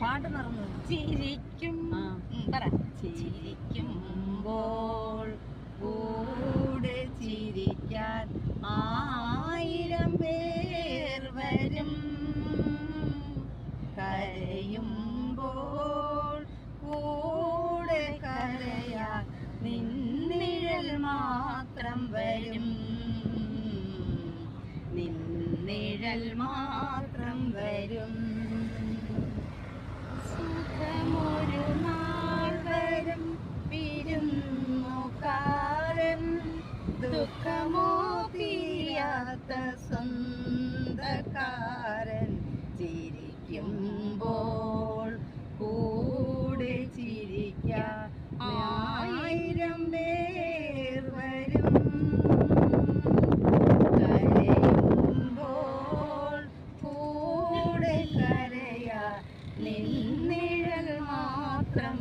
പാട്ട് മറന്നു. ചിരിക്കും പറ. ചിരിക്കുമ്പോൾ കൂടെ ചിരിക്കാൻ 1000 പേർ വരും. കരയുമ്പോൾ കൂടെ കരയാൻ നിന്നിഴൽ മാത്രം വരും. നിന്നിഴൽ മാത്രം വരും. സുഖമൊരു നാൾ വരും വിരുന്നുകാരൻ. ദുഃഖമോ തീരാത്ത സ്വന്തക്കാരൻ. ചിരിക്കുമ്പോൾ കൂടെ ചിരിക്കാൻ 1000 പേർ വരും. കരയുമ്പോൾ കൂടെ കരയാൻ നിന്നിഴൽ മാത്രം